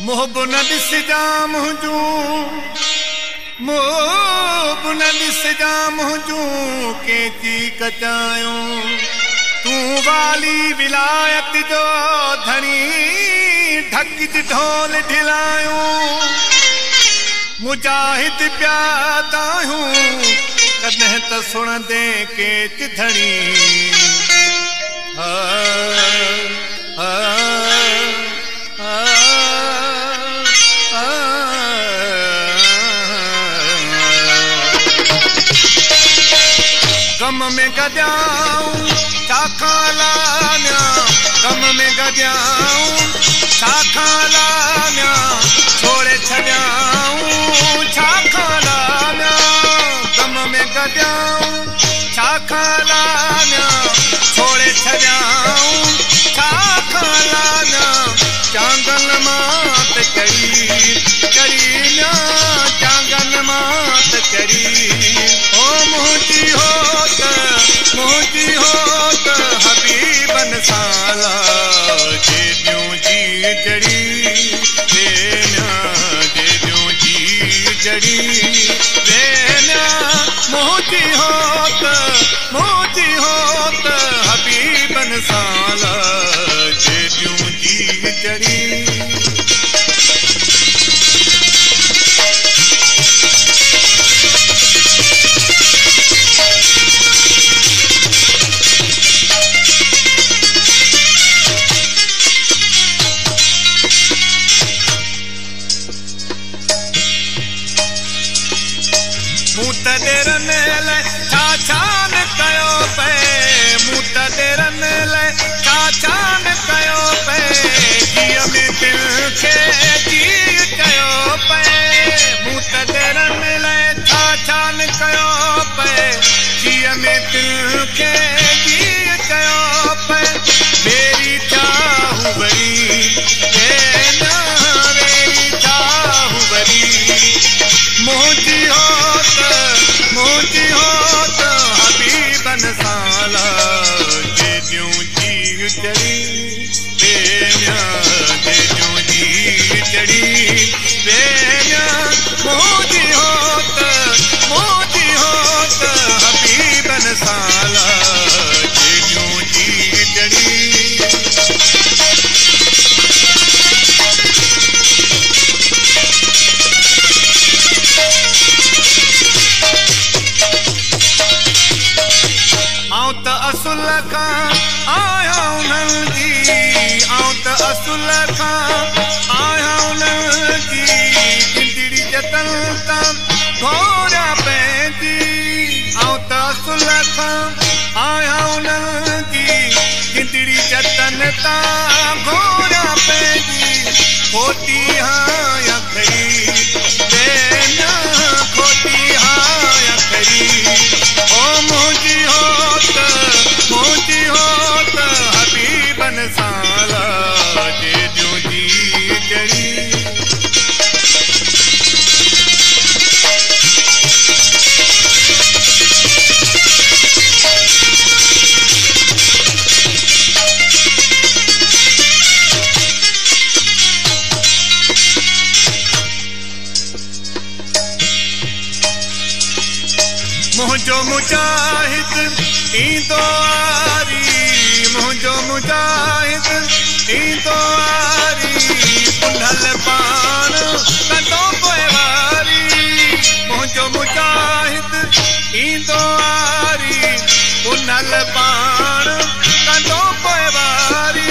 मोहब न ॾिसजा मुंहिंजूं मोहब न ॾिसजा मुंहिंजूं केची कचायूं तूं वाली विलायत जो धणी ढक ढोल ढिलायूं मुजाहिद पिया तायूं कॾहिं त सुणंदे केच धणी गम में गॾियाऊं छाखां लामिया गम में गॾियाऊं छाखां लामिया छोड़े छॾियाऊं छाखां लामिया गम में गॾियाऊं छाखां लामिया छोड़े छॾियाऊं छाखां लामिया चांगन मात करी मिया चांगन मात करी ओ मुंहिंजी होत हबीबन साला जेॾियूं जी जड़ी वेना जेॾियूं जी जड़ी वेना मुंहिंजी होत हबीबन साला जेॾियूं जी जड़ी मुतदेरन ले छाछान कयो पे मुतदेरन ले छाछान कयो पे जिय में दिल खे जी कयो पे मुतदेरन ले छाछान कयो पे जिय में दिल खे जी कयो पे मेरी चाहू बरी मेरी चाहू बरी मुंहिंजी होत हबीबन साला जेॾियूं जी जड़ी वेना जेॾियूं जी जड़ी वेना मुंहिंजी होत हबीबन साला जेॾियूं जी जड़ी असुल खां आया उन्हनि जी असुल खां आया उन्हनि जी जिंदड़ी जतन तां घोड़ा पंहिंजी असुल खां आया उन्हनि जी जिंदड़ी जतन तां घोड़ा पंहिंजी खोटी हाया खरी वेना खोटी हाया खरी ओ मुंहिंजी होत हबीबन साला जेॾियूं जी जड़ी मुंहिंजो मुजाहिद ईंदो आरी मुंहिंजो मुजाहिद ईंदो आरी पुंढल पाण कंदो पोइवारी मुंहिंजो मुजाहिद ईंदो आरी पुंढल पाण कंदो पोइवारी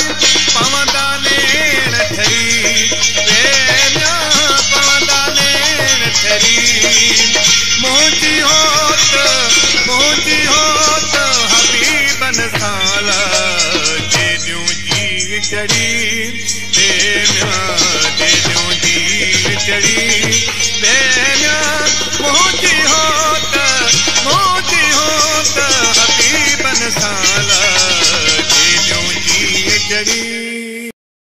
पवंदा नेण ठरी वेना पवंदा नेण ठरी मुंहिंजी होत हबीबन साला जेॾियूं जी जड़ी वेना जेॾियूं जी जड़ी